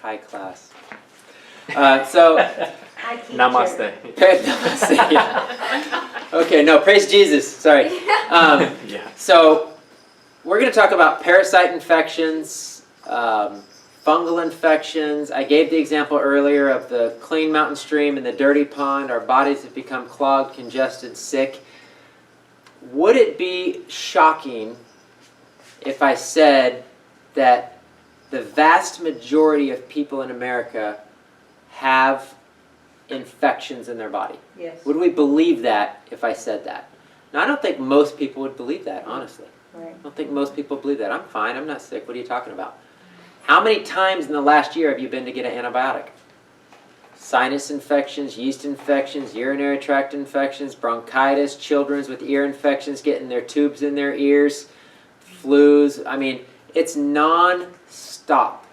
high class. So, Namaste. Namaste. Yeah. Okay, no, praise Jesus. Sorry. Yeah. So, we're going to talk about parasite infections, fungal infections. I gave the example earlier of the clean mountain stream and the dirty pond. Our bodies have become clogged, congested, sick. Would it be shocking if I said that the vast majority of people in America have infections in their body? Yes. Would we believe that if I said that? Now, I don't think most people would believe that, honestly. Right. I don't think most people believe that. I'm fine. I'm not sick. What are you talking about? How many times in the last year have you been to get an antibiotic? Sinus infections, yeast infections, urinary tract infections, bronchitis, children with ear infections getting their tubes in their ears, flus. I mean, it's non-stop.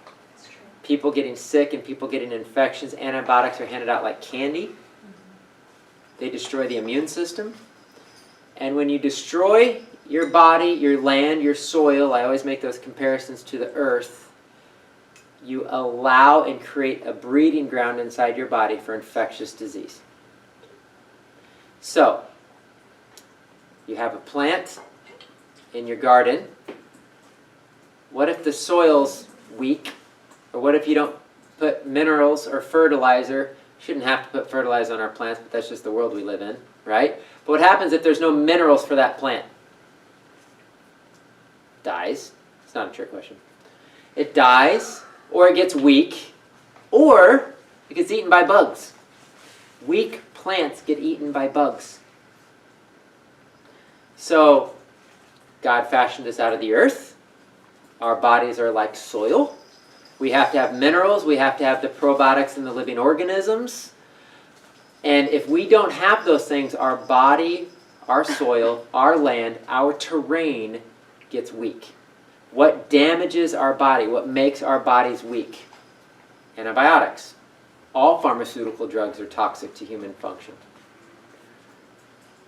People getting sick and people getting infections. Antibiotics are handed out like candy. They destroy the immune system. And when you destroy your body, your land, your soil, I always make those comparisons to the earth, you allow and create a breeding ground inside your body for infectious disease. So, you have a plant in your garden. What if the soil's weak? Or what if you don't put minerals or fertilizer? Shouldn't have to put fertilizer on our plants, but that's just the world we live in, right? But what happens if there's no minerals for that plant? Dies. It's not a trick question. It dies, or it gets weak, or it gets eaten by bugs. Weak plants get eaten by bugs. So, God fashioned us out of the earth. Our bodies are like soil. We have to have minerals. We have to have the probiotics in the living organisms. And if we don't have those things, our body, our soil, our land, our terrain gets weak. What damages our body? What makes our bodies weak? Antibiotics. All pharmaceutical drugs are toxic to human function.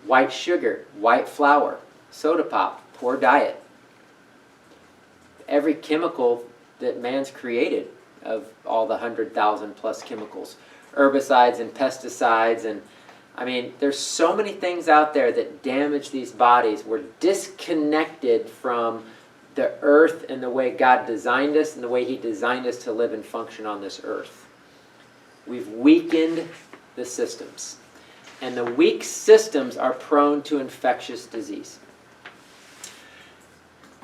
White sugar, white flour, soda pop, poor diet. Every chemical that man's created, of all the 100,000 plus chemicals, herbicides and pesticides, and I mean, there's so many things out there that damage these bodies. We're disconnected from the earth and the way God designed us and the way He designed us to live and function on this earth. We've weakened the systems. And the weak systems are prone to infectious disease.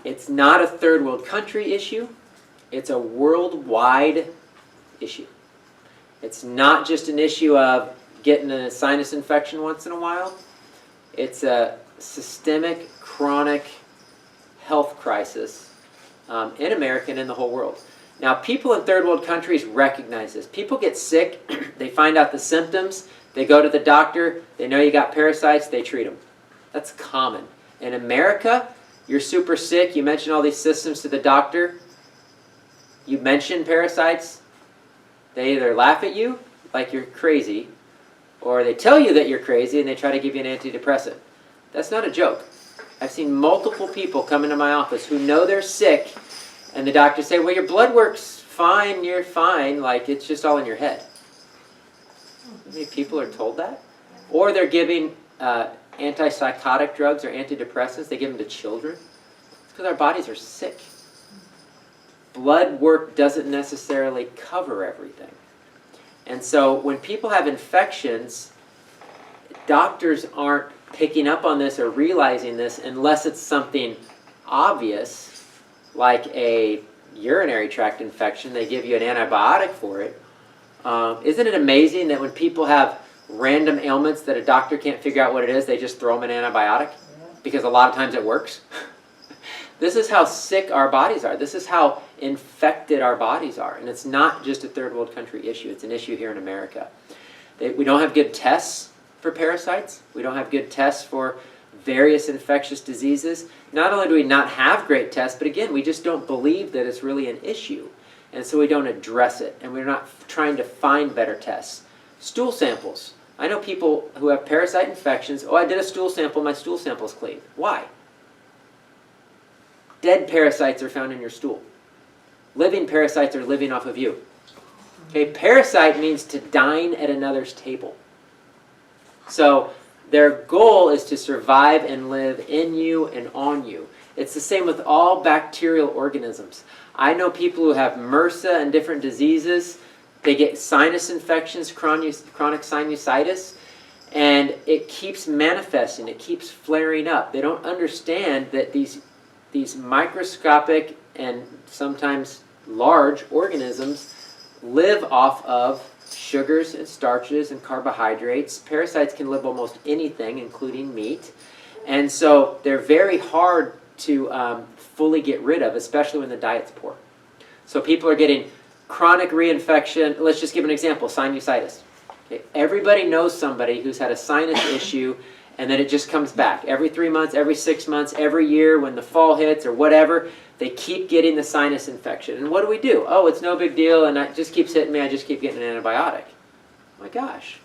It's not a third world country issue. It's a worldwide issue. It's not just an issue of getting a sinus infection once in a while. It's a systemic, chronic health crisis in America and in the whole world. Now, people in third world countries recognize this. People get sick, they find out the symptoms, they go to the doctor, they know you got parasites, they treat them. That's common. In America, you're super sick, you mention all these systems to the doctor, you mention parasites, they either laugh at you like you're crazy, or they tell you that you're crazy and they try to give you an antidepressant. That's not a joke. I've seen multiple people come into my office who know they're sick, and the doctors say, well, your blood work's fine, you're fine, like it's just all in your head. How many people are told that? Or they're giving antipsychotic drugs or antidepressants, they give them to children. It's because our bodies are sick. Blood work doesn't necessarily cover everything. And so when people have infections, doctors aren't picking up on this or realizing this unless it's something obvious, like a urinary tract infection. They give you an antibiotic for it. Isn't it amazing that when people have random ailments that a doctor can't figure out what it is, they just throw them an antibiotic? Because a lot of times it works. This is how sick our bodies are. This is how infected our bodies are. And it's not just a third world country issue. It's an issue here in America. We don't have good tests for parasites. We don't have good tests for various infectious diseases. Not only do we not have great tests, but again, we just don't believe that it's really an issue. And so we don't address it. And we're not trying to find better tests. Stool samples. I know people who have parasite infections. Oh, I did a stool sample. My stool sample's clean. Why? Dead parasites are found in your stool. Living parasites are living off of you. Okay, parasite means to dine at another's table. So their goal is to survive and live in you and on you. It's the same with all bacterial organisms. I know people who have MRSA and different diseases. They get sinus infections, chronic sinusitis, and it keeps manifesting. It keeps flaring up. They don't understand that these microscopic and sometimes large organisms live off of sugars and starches and carbohydrates. Parasites can live almost anything, including meat. And so they're very hard to fully get rid of, especially when the diet's poor. So people are getting chronic reinfection. Let's just give an example, sinusitis. Okay. Everybody knows somebody who's had a sinus issue and then it just comes back. Every 3 months, every 6 months, every year when the fall hits or whatever, they keep getting the sinus infection. And what do? Oh, it's no big deal and it just keeps hitting me. I just keep getting an antibiotic. Oh my gosh.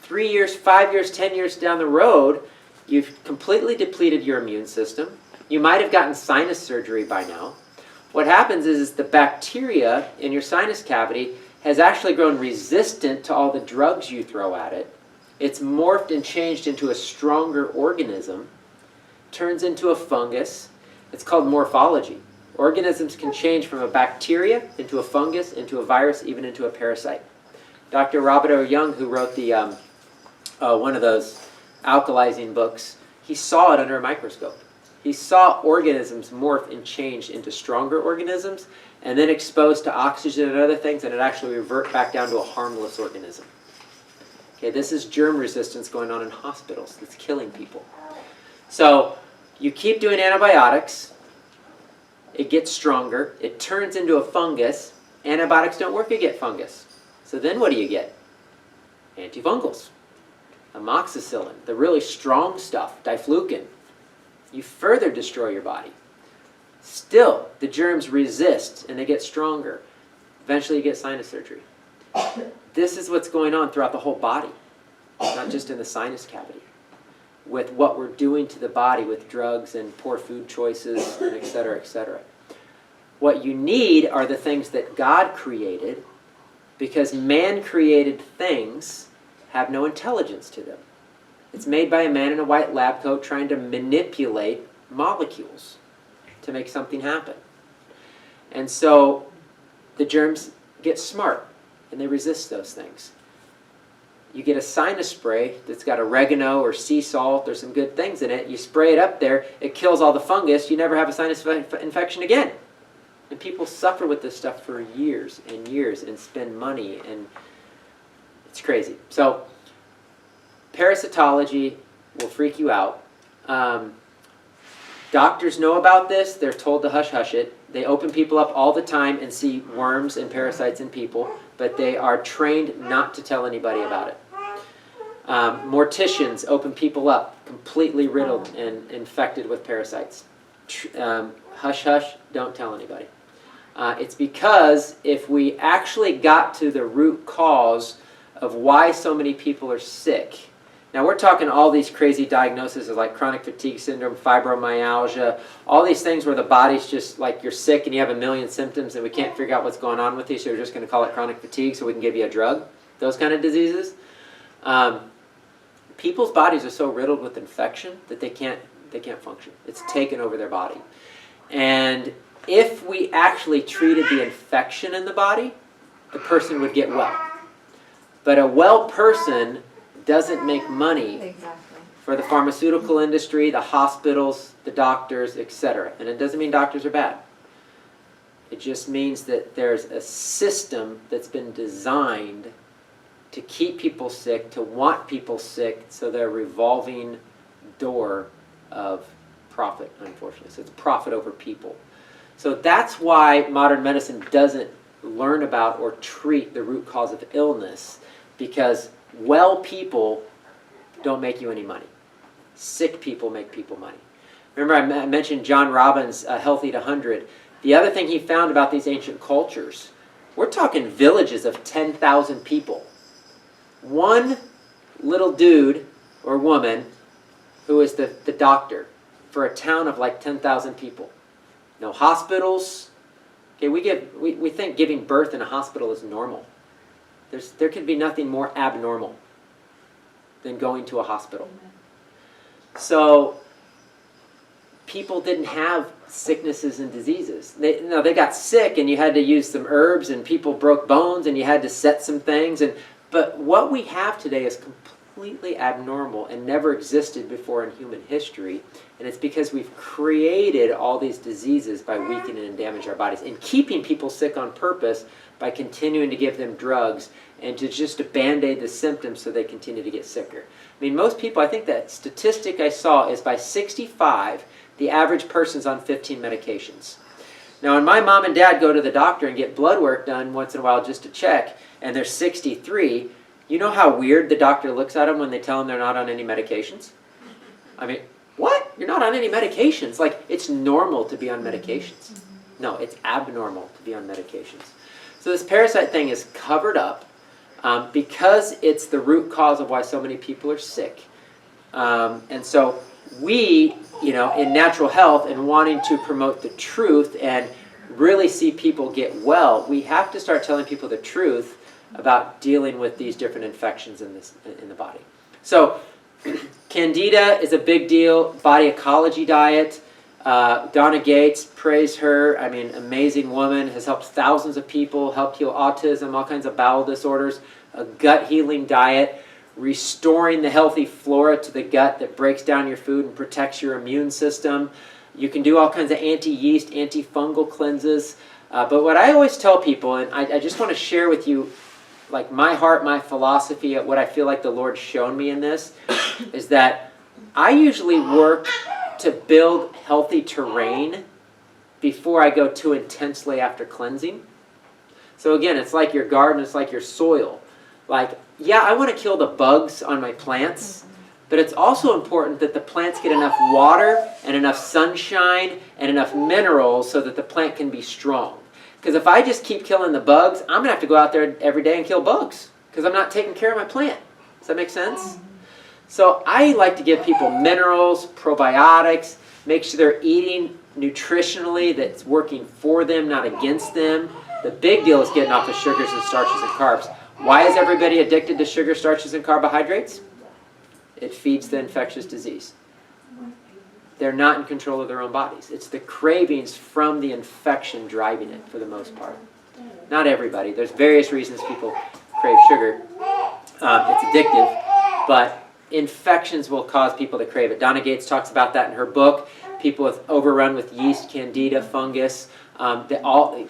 3 years, 5 years, 10 years down the road, you've completely depleted your immune system. You might have gotten sinus surgery by now. What happens is the bacteria in your sinus cavity has actually grown resistant to all the drugs you throw at it. It's morphed and changed into a stronger organism, turns into a fungus. It's called morphology. Organisms can change from a bacteria into a fungus, into a virus, even into a parasite. Dr. Robert O. Young, who wrote the one of those alkalizing books, he saw it under a microscope. He saw organisms morph and change into stronger organisms and then exposed to oxygen and other things, and it actually revert back down to a harmless organism. Okay, this is germ resistance going on in hospitals. It's killing people. So you keep doing antibiotics. It gets stronger. It turns into a fungus. Antibiotics don't work, you get fungus. So then what do you get? Antifungals. Amoxicillin, the really strong stuff, diflucan. You further destroy your body. Still, the germs resist and they get stronger. Eventually you get sinus surgery. This is what's going on throughout the whole body, not just in the sinus cavity, with what we're doing to the body with drugs and poor food choices, and et cetera, et cetera. What you need are the things that God created, because man-created things have no intelligence to them. It's made by a man in a white lab coat trying to manipulate molecules to make something happen. And so the germs get smart and they resist those things. You get a sinus spray that's got oregano or sea salt or some good things in it. You spray it up there, it kills all the fungus. You never have a sinus infection again. And people suffer with this stuff for years and years and spend money, and it's crazy. So parasitology will freak you out. Doctors know about this. They're told to hush it. They open people up all the time and see worms and parasites in people, but they are trained not to tell anybody about it. Morticians open people up completely riddled and infected with parasites. Hush, don't tell anybody. It's because if we actually got to the root cause of why so many people are sick. Now we're talking all these crazy diagnoses of like chronic fatigue syndrome, fibromyalgia, all these things where the body's just like you're sick and you have a million symptoms and we can't figure out what's going on with you, so we're just going to call it chronic fatigue so we can give you a drug. Those kind of diseases. People's bodies are so riddled with infection that they can't function. It's taken over their body. And if we actually treated the infection in the body, the person would get well. But a well person doesn't make money for the pharmaceutical industry, the hospitals, the doctors, etc. And it doesn't mean doctors are bad. It just means that there's a system that's been designed to keep people sick, to want people sick, so they're a revolving door of profit, unfortunately. So it's profit over people. So that's why modern medicine doesn't learn about or treat the root cause of illness, because well people don't make you any money. Sick people make people money. Remember I mentioned John Robbins' Healthy at 100. The other thing he found about these ancient cultures, we're talking villages of 10,000 people. One little dude or woman who is the doctor for a town of like 10,000 people. No hospitals, Okay, we think giving birth in a hospital is normal. There could be nothing more abnormal than going to a hospital. So people didn't have sicknesses and diseases. They got sick and you had to use some herbs, and people broke bones and you had to set some things. But what we have today is completely abnormal and never existed before in human history. And it's because we've created all these diseases by weakening and damaging our bodies and keeping people sick on purpose by continuing to give them drugs and to band-aid the symptoms so they continue to get sicker. I mean, most people, I think that statistic I saw is by 65, the average person's on 15 medications. Now, when my mom and dad go to the doctor and get blood work done once in a while just to check, and they're 63, you know how weird the doctor looks at them when they tell them they're not on any medications? I mean, what? You're not on any medications? Like, it's normal to be on medications. No, it's abnormal to be on medications. So this parasite thing is covered up because it's the root cause of why so many people are sick. And so we, in natural health and wanting to promote the truth and really see people get well, we have to start telling people the truth about dealing with these different infections in the body. So Candida is a big deal. Body ecology diet. Donna Gates, praise her. I mean, amazing woman, has helped thousands of people, helped heal autism, all kinds of bowel disorders. A gut healing diet, restoring the healthy flora to the gut that breaks down your food and protects your immune system. You can do all kinds of anti-yeast, antifungal cleanses. But what I always tell people, and I just want to share with you, like my heart, my philosophy, what I feel like the Lord's shown me in this, is that I usually work to build healthy terrain before I go too intensely after cleansing. So again, it's like your garden, it's like your soil. Like, yeah, I want to kill the bugs on my plants, but it's also important that the plants get enough water and enough sunshine and enough minerals so that the plant can be strong. Because if I just keep killing the bugs, I'm going to have to go out there every day and kill bugs because I'm not taking care of my plant. Does that make sense? So I like to give people minerals, probiotics, make sure they're eating nutritionally that's working for them, not against them. The big deal is getting off the sugars and starches and carbs. Why is everybody addicted to sugar, starches, and carbohydrates? It feeds the infectious disease. They're not in control of their own bodies. It's the cravings from the infection driving it for the most part. Not everybody. There's various reasons people crave sugar. It's addictive, but infections will cause people to crave it. Donna Gates talks about that in her book. People overrun with yeast, candida, fungus.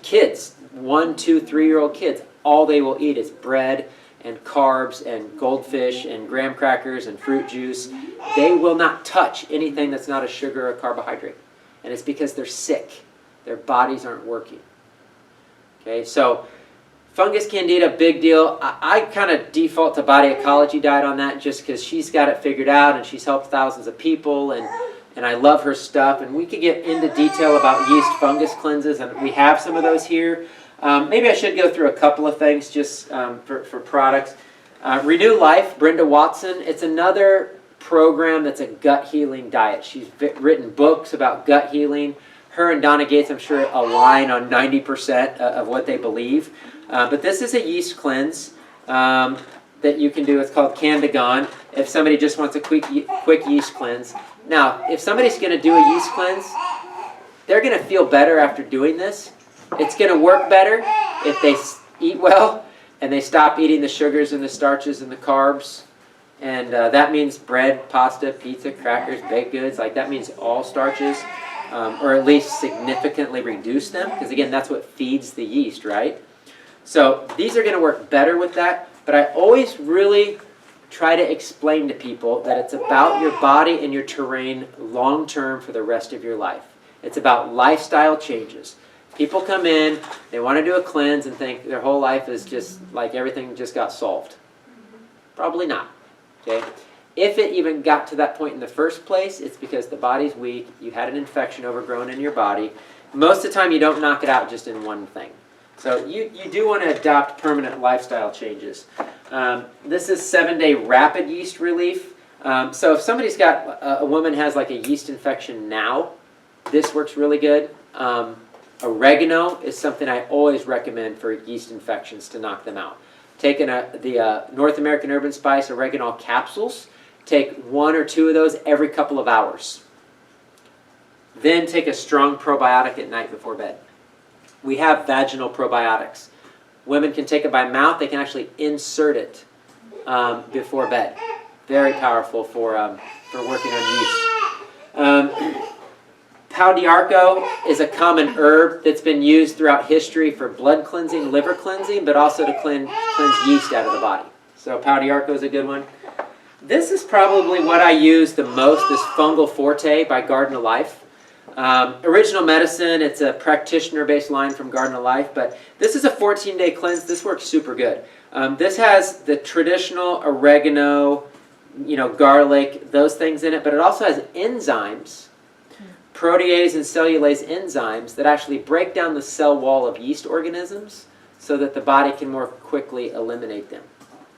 Kids, 1, 2, 3-year-old kids, all they will eat is bread and carbs and goldfish and graham crackers and fruit juice. They will not touch anything that's not a sugar or a carbohydrate. And it's because they're sick. Their bodies aren't working. Okay, so fungus, candida, big deal. I kind of default to body ecology diet on that just because she's got it figured out and she's helped thousands of people, and I love her stuff. And we could get into detail about yeast fungus cleanses, and we have some of those here. Maybe I should go through a couple of things just for products. Renew Life, Brenda Watson. It's another program that's a gut healing diet. She's written books about gut healing. Her and Donna Gates, I'm sure, align on 90% of what they believe. But this is a yeast cleanse that you can do. It's called Candigon if somebody just wants a quick yeast cleanse. Now, if somebody's going to do a yeast cleanse, they're going to feel better after doing this. It's going to work better if they eat well and they stop eating the sugars and the starches and the carbs. And that means bread, pasta, pizza, crackers, baked goods. Like that means all starches, or at least significantly reduce them. Because again, that's what feeds the yeast, right? So these are going to work better with that. But I always really try to explain to people that it's about your body and your terrain long term for the rest of your life. It's about lifestyle changes. People come in, they want to do a cleanse and think their whole life is just like everything just got solved. Probably not. Okay? If it even got to that point in the first place, it's because the body's weak, you had an infection overgrown in your body. Most of the time you don't knock it out just in one thing. So you do want to adopt permanent lifestyle changes. This is 7-day rapid yeast relief. So if somebody's got, a woman has like a yeast infection now, this works really good. Oregano is something I always recommend for yeast infections to knock them out. Taking the North American Urban Spice oregano capsules, take 1 or 2 of those every couple of hours. Then take a strong probiotic at night before bed. We have vaginal probiotics. Women can take it by mouth. They can actually insert it before bed. Very powerful for working on yeast. Pau d'arco is a common herb that's been used throughout history for blood cleansing, liver cleansing, but also to cleanse yeast out of the body. So Pau d'arco is a good one. This is probably what I use the most, this Fungal Forte by Garden of Life. Original Medicine, it's a practitioner-based line from Garden of Life, but this is a 14-day cleanse. This works super good. This has the traditional oregano, garlic, those things in it, but it also has enzymes, protease and cellulase enzymes that actually break down the cell wall of yeast organisms so that the body can more quickly eliminate them.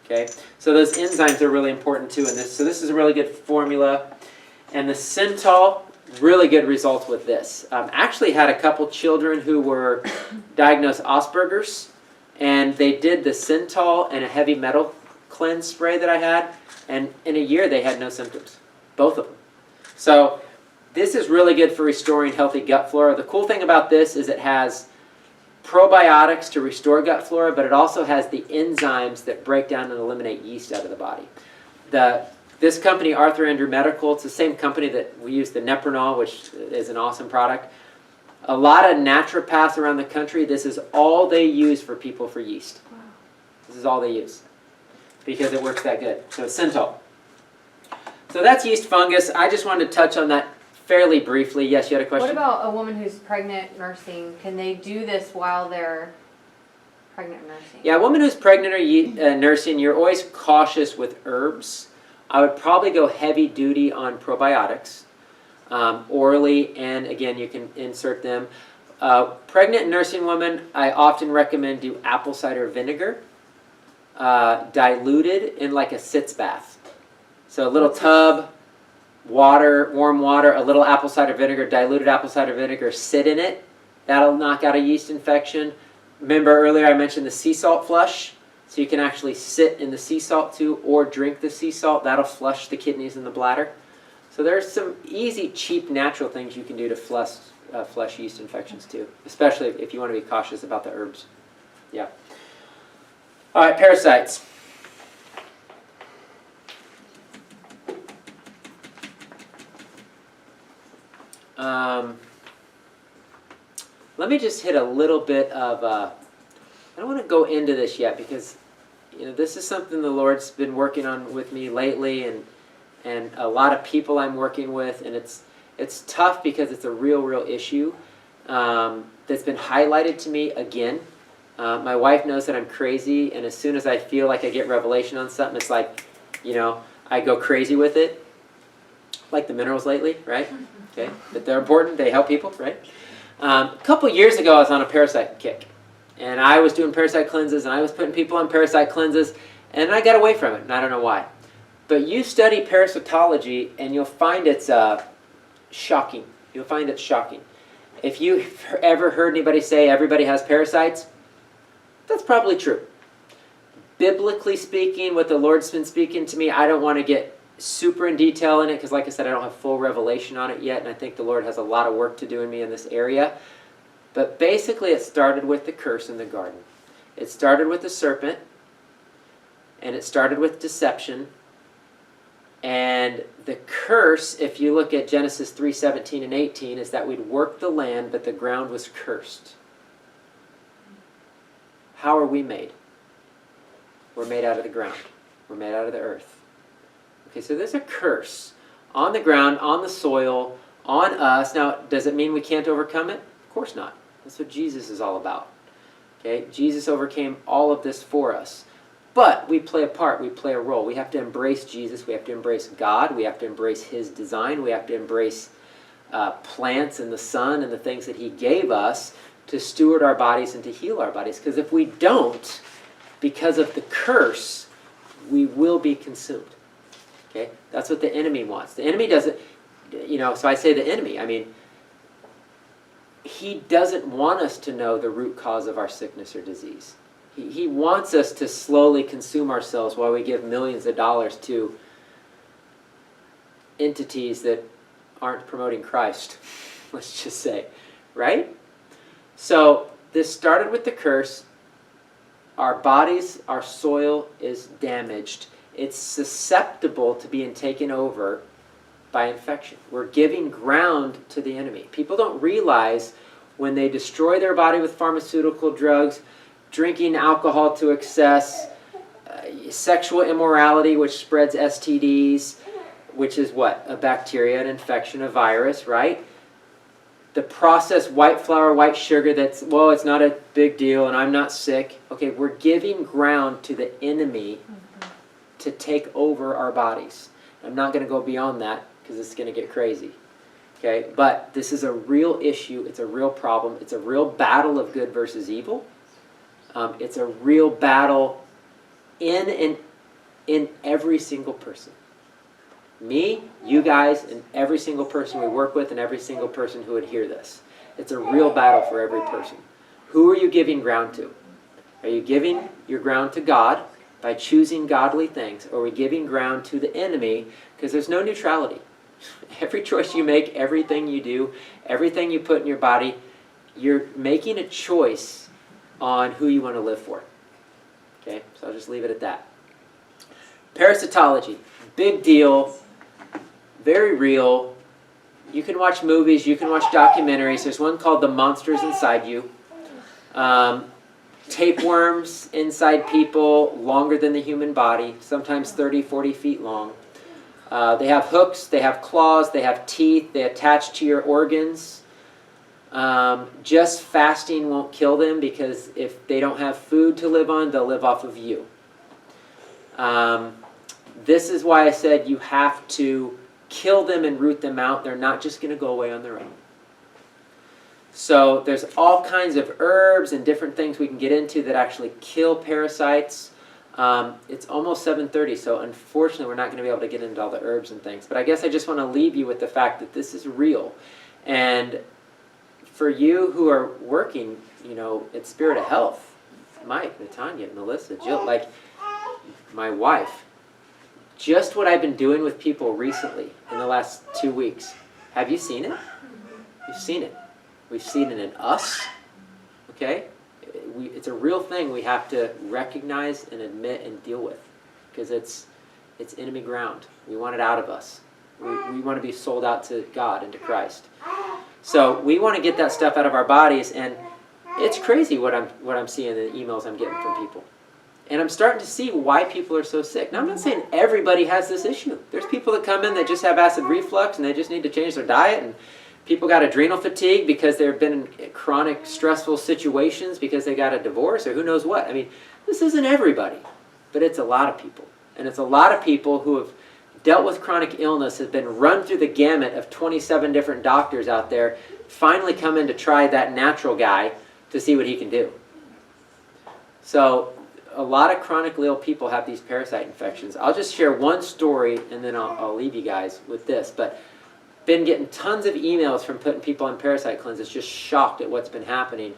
Okay, so those enzymes are really important too in this. So this is a really good formula. And the Synthol, really good results with this. Actually had a couple children who were diagnosed Asperger's, and they did the Synthol and a heavy metal cleanse spray that I had, and in a year they had no symptoms, both of them. So this is really good for restoring healthy gut flora. The cool thing about this is it has probiotics to restore gut flora, but it also has the enzymes that break down and eliminate yeast out of the body. This company, Arthur Andrew Medical, it's the same company that we use the Nepronol, which is an awesome product. A lot of naturopaths around the country, this is all they use for people for yeast. Wow. This is all they use because it works that good. So Synthol. So that's yeast fungus. I just wanted to touch on that fairly briefly. Yes, you had a question? What about a woman who's pregnant nursing? Can they do this while they're pregnant nursing? Yeah, a woman who's pregnant or nursing, you're always cautious with herbs. I would probably go heavy duty on probiotics, orally, and again, you can insert them. Pregnant nursing women, I often recommend do apple cider vinegar, diluted in like a sitz bath. So a little tub, water, warm water, a little apple cider vinegar, diluted apple cider vinegar, sit in it. That'll knock out a yeast infection. Remember earlier I mentioned the sea salt flush? So you can actually sit in the sea salt too, or drink the sea salt. That'll flush the kidneys and the bladder. So there's some easy, cheap, natural things you can do to flush yeast infections too, especially if you want to be cautious about the herbs. Yeah. All right, parasites. Let me just hit a little bit of, I don't want to go into this yet because, this is something the Lord's been working on with me lately, and a lot of people I'm working with, and it's tough because it's a real issue that's been highlighted to me again. My wife knows that I'm crazy, and as soon as I feel like I get revelation on something, it's like, I go crazy with it. Like the minerals lately, right? Okay, but they're important. They help people, right? A couple years ago, I was on a parasite kick, and I was doing parasite cleanses, and I was putting people on parasite cleanses, and I got away from it, and I don't know why. But you study parasitology, and you'll find it's shocking. You'll find it's shocking. If you've ever heard anybody say everybody has parasites, that's probably true. Biblically speaking, what the Lord's been speaking to me, I don't want to get super in detail in it because, like I said, I don't have full revelation on it yet, and I think the Lord has a lot of work to do in me in this area. But basically, it started with the curse in the garden. It started with the serpent, and it started with deception. And the curse, if you look at Genesis 3:17 and 18, is that we'd work the land, but the ground was cursed. How are we made? We're made out of the ground. We're made out of the earth. Okay, so there's a curse on the ground, on the soil, on us. Now, does it mean we can't overcome it? Of course not. That's what Jesus is all about. Okay, Jesus overcame all of this for us. But we play a part, we play a role. We have to embrace Jesus, we have to embrace God, we have to embrace His design, we have to embrace plants and the sun and the things that He gave us to steward our bodies and to heal our bodies. Because if we don't, because of the curse, we will be consumed. Okay, that's what the enemy wants. The enemy doesn't, so I say the enemy. I mean, he doesn't want us to know the root cause of our sickness or disease. He wants us to slowly consume ourselves while we give millions of dollars to entities that aren't promoting Christ, let's just say, right? So this started with the curse. Our bodies, our soil is damaged. It's susceptible to being taken over by infection. We're giving ground to the enemy. People don't realize when they destroy their body with pharmaceutical drugs, drinking alcohol to excess, sexual immorality, which spreads STDs, which is what? A bacteria, an infection, a virus, right? The processed white flour, white sugar that's, well, it's not a big deal and I'm not sick. Okay, we're giving ground to the enemy to take over our bodies. I'm not going to go beyond that because it's going to get crazy. Okay, but this is a real issue. It's a real problem. It's a real battle of good versus evil. It's a real battle in every single person. Me, you guys, and every single person we work with and every single person who would hear this. It's a real battle for every person. Who are you giving ground to? Are you giving your ground to God by choosing godly things? Or are we giving ground to the enemy? Because there's no neutrality. Every choice you make, everything you do, everything you put in your body, you're making a choice on who you want to live for. Okay, so I'll just leave it at that. Parasitology, big deal, very real. You can watch movies, you can watch documentaries. There's one called The Monsters Inside You. Tapeworms inside people, longer than the human body, sometimes 30, 40 feet long. They have hooks, they have claws, they have teeth, they attach to your organs. Just fasting won't kill them because if they don't have food to live on, they'll live off of you. This is why I said you have to kill them and root them out. They're not just going to go away on their own. So there's all kinds of herbs and different things we can get into that actually kill parasites. It's almost 7:30, so unfortunately we're not going to be able to get into all the herbs and things. But I guess I just want to leave you with the fact that this is real. And for you who are working, at Spirit of Health, Mike, Natanya, Melissa, Jill, like my wife, just what I've been doing with people recently in the last 2 weeks. Have you seen it? You've seen it. We've seen it in us. Okay? It's a real thing we have to recognize and admit and deal with because it's enemy ground. We want it out of us. We want to be sold out to God and to Christ. So we want to get that stuff out of our bodies, and it's crazy what I'm seeing in the emails I'm getting from people. And I'm starting to see why people are so sick. Now, I'm not saying everybody has this issue. There's people that come in that just have acid reflux and they just need to change their diet, and people got adrenal fatigue because they've been in chronic stressful situations because they got a divorce or who knows what. I mean, this isn't everybody, but it's a lot of people. And it's a lot of people who have dealt with chronic illness, have been run through the gamut of 27 different doctors out there, finally come in to try that natural guy to see what he can do. So a lot of chronically ill people have these parasite infections. I'll just share one story and then I'll leave you guys with this. But been getting tons of emails from putting people on parasite cleanses, just shocked at what's been happening.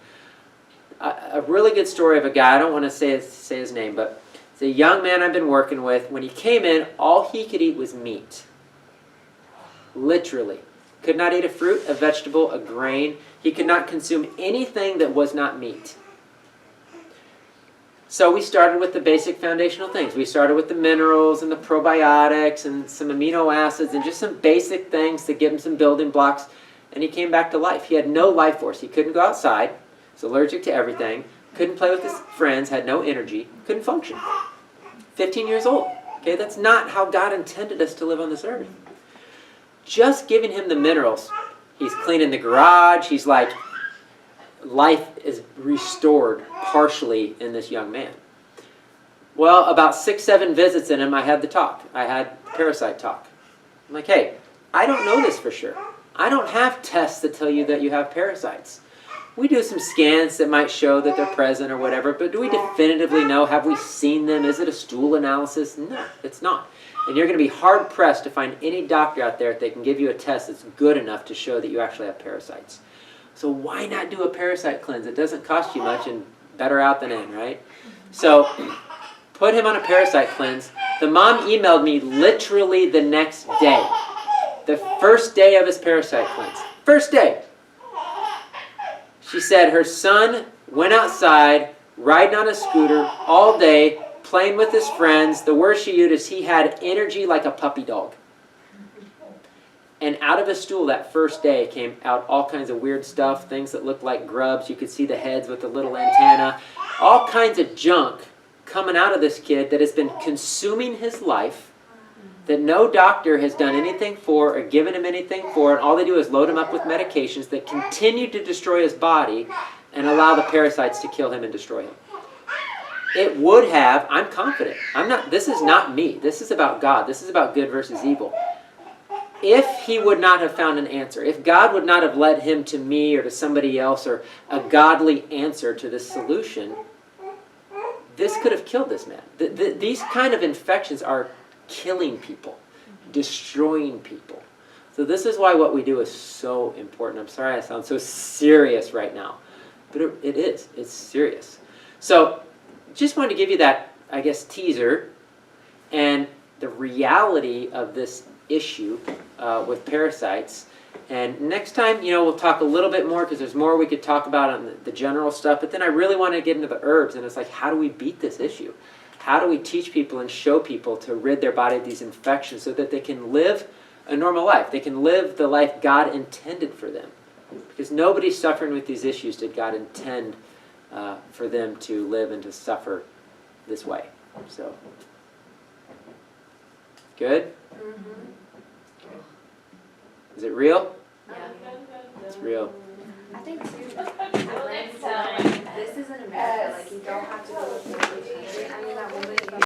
A really good story of a guy, I don't want to say his name, but it's a young man I've been working with. When he came in, all he could eat was meat. Literally. Could not eat a fruit, a vegetable, a grain. He could not consume anything that was not meat. So we started with the basic foundational things. We started with the minerals and the probiotics and some amino acids and just some basic things to give him some building blocks. And he came back to life. He had no life force. He couldn't go outside. He was allergic to everything. Couldn't play with his friends. Had no energy. Couldn't function. 15 years old. Okay, that's not how God intended us to live on this earth. Just giving him the minerals. He's cleaning the garage. He's like, life is restored partially in this young man. Well, about 6-7 visits in him, I had the talk. I had parasite talk. I'm like, hey, I don't know this for sure. I don't have tests that tell you that you have parasites. We do some scans that might show that they're present or whatever, but do we definitively know? Have we seen them? Is it a stool analysis? No, it's not. And you're going to be hard-pressed to find any doctor out there that can give you a test that's good enough to show that you actually have parasites. So why not do a parasite cleanse? It doesn't cost you much and better out than in, right? So put him on a parasite cleanse. The mom emailed me literally the next day. The first day of his parasite cleanse. First day. She said her son went outside, riding on a scooter all day, playing with his friends. The word she used is he had energy like a puppy dog. And out of his stool that first day came out all kinds of weird stuff, things that looked like grubs. You could see the heads with the little antenna. All kinds of junk coming out of this kid that has been consuming his life, that no doctor has done anything for or given him anything for, and all they do is load him up with medications that continue to destroy his body and allow the parasites to kill him and destroy him. It would have, I'm confident, this is not me, this is about God, this is about good versus evil. If he would not have found an answer, if God would not have led him to me or to somebody else or a godly answer to this solution, this could have killed this man. These kind of infections are killing people, destroying people. So this is why what we do is so important. I'm sorry I sound so serious right now, but it is. It's serious. So just wanted to give you that, I guess, teaser and the reality of this issue with parasites. And next time, we'll talk a little bit more because there's more we could talk about on the general stuff. But then I really want to get into the herbs, and it's like, how do we beat this issue? How do we teach people and show people to rid their body of these infections so that they can live a normal life? They can live the life God intended for them. Because nobody's suffering with these issues did God intend for them to live and to suffer this way. So, good? Mm-hmm. Is it real? Yeah. It's real. I think too, this is in America, like you don't have to go